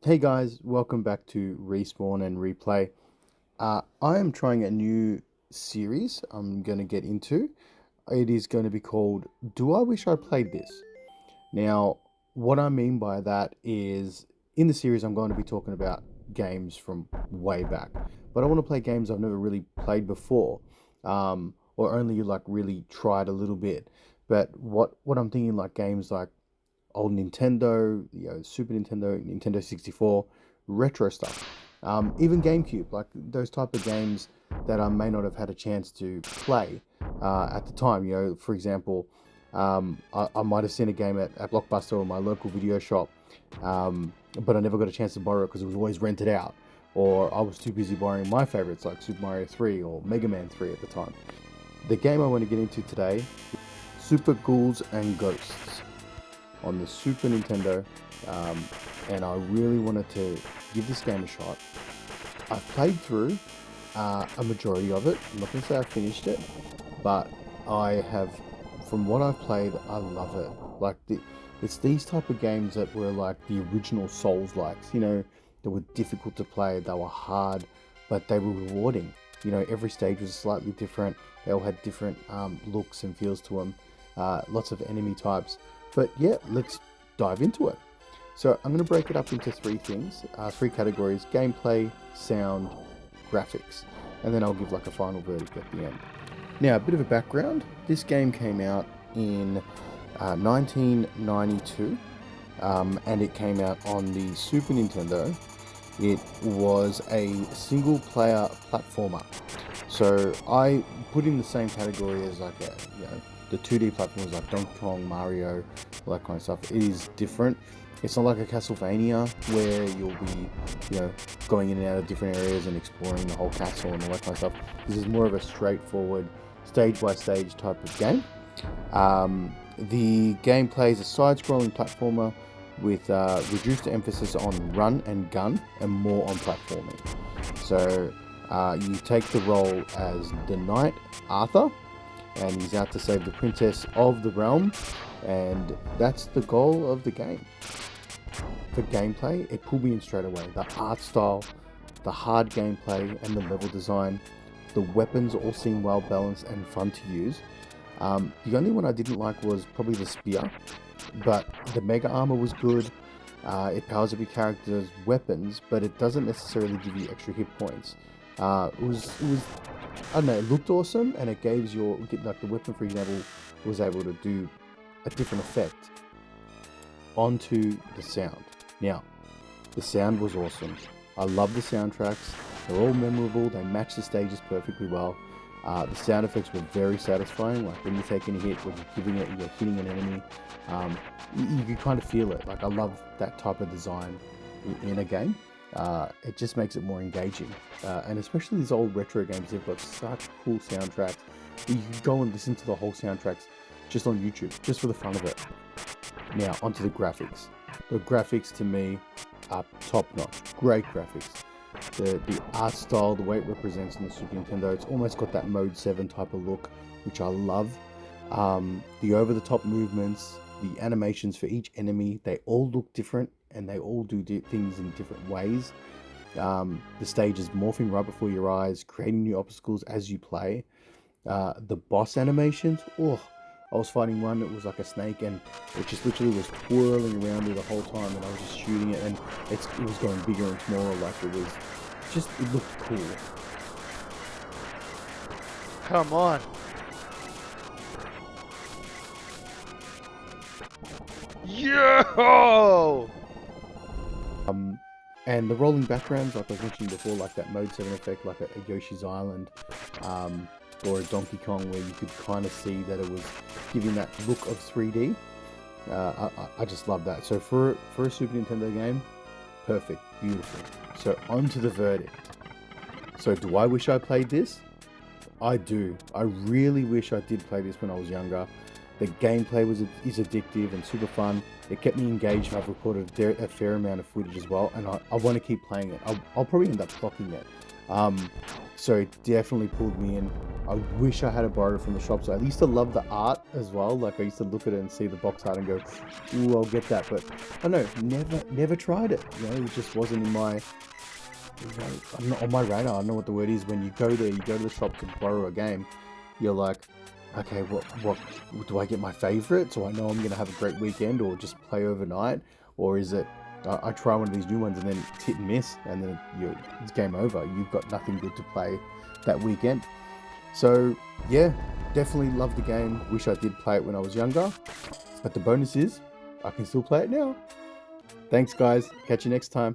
Hey guys, welcome back to Respawn and Replay. I am trying a new series I'm going to get into. It is going to be called Do I Wish I Played This? Now, what I mean by that is in the series I'm going to be talking about games from way back, but I want to play games I've never really played before, or only like really tried a little bit. But what I'm thinking, like games like old Nintendo, Super Nintendo, Nintendo 64, retro stuff. Even GameCube, like those type of games that I may not have had a chance to play at the time. For example, I might have seen a game at Blockbuster or my local video shop, but I never got a chance to borrow it because it was always rented out. Or I was too busy borrowing my favorites like Super Mario 3 or Mega Man 3 at the time. The game I want to get into today, Super Ghouls and Ghosts on the Super Nintendo, and I really wanted to give this game a shot. I've played through a majority of it. I'm not going to say I finished it, but I have, from what I've played, I love it. It's these type of games that were like the original Souls-likes, they were difficult to play, they were hard, but they were rewarding. Every stage was slightly different. They all had different looks and feels to them. Lots of enemy types. But yeah, let's dive into it. So I'm going to break it up into three categories: gameplay, sound, graphics, and then I'll give like a final verdict at the end. Now, a bit of a background. This game came out in 1992, and it came out on the Super Nintendo. It was a single player platformer. So I put in the same category as like the 2D platforms like Donkey Kong, Mario, all that kind of stuff. It is different. It's not like a Castlevania where you'll be, going in and out of different areas and exploring the whole castle and all that kind of stuff. This is more of a straightforward, stage-by-stage type of game. The gameplay is a side-scrolling platformer with reduced emphasis on run and gun and more on platforming. So you take the role as the knight Arthur, and he's out to save the princess of the realm, and that's the goal of the game. For gameplay, it pulled me in straight away. The art style, the hard gameplay, and the level design. The weapons all seem well balanced and fun to use. The only one I didn't like was probably the spear, but the mega armor was good. It powers up your character's weapons, but it doesn't necessarily give you extra hit points. It was I don't know, it looked awesome, and it gave like the weapon, for example, was able to do a different effect onto the sound. Now, the sound was awesome. I love the soundtracks. They're all memorable. They match the stages perfectly well. The sound effects were very satisfying. Like when you're taking a hit, when you're hitting an enemy, you can kind of feel it. Like I love that type of design in a game. It just makes it more engaging, and especially these old retro games, they've got such cool soundtracks. You can go and listen to the whole soundtracks just on YouTube, just for the fun of it. Now, onto the graphics. The graphics to me are top notch. Great graphics. The art style, the way it represents on the Super Nintendo, it's almost got that Mode 7 type of look, which I love. The over-the-top movements, the animations for each enemy, they all look different, and they all do things in different ways. The stage is morphing right before your eyes, creating new obstacles as you play. The boss animations, I was fighting one that was like a snake, and it just literally was twirling around me the whole time, and I was just shooting it, and it was going bigger and smaller. Like it looked cool. Come on. Yo! And the rolling backgrounds, like I was mentioning before, like that Mode 7 effect, like a Yoshi's Island, or a Donkey Kong, where you could kind of see that it was giving that look of 3D. I just love that. So for a Super Nintendo game, perfect, beautiful. So on to the verdict. So do I wish I played this? I do. I really wish I did play this when I was younger. The gameplay is addictive and super fun. It kept me engaged. I've recorded a fair amount of footage as well, and I want to keep playing it. I'll probably end up clocking it So it definitely pulled me in. I wish I had a borrow from the shop. So I used to love the art as well. Like I used to look at it and see the box art and go, "Ooh, I'll get that." But I know, never tried it. It just wasn't in my, I'm not on my radar. I don't know what the word is. When you go there, you go to the shop to borrow a game. You're like, okay, what do I get my favorite? So I know I'm gonna have a great weekend, or just play overnight, or is it? I try one of these new ones and then it's hit and miss, and then it's game over. You've got nothing good to play that weekend. So yeah, definitely love the game. Wish I did play it when I was younger, but the bonus is I can still play it now. Thanks guys, catch you next time.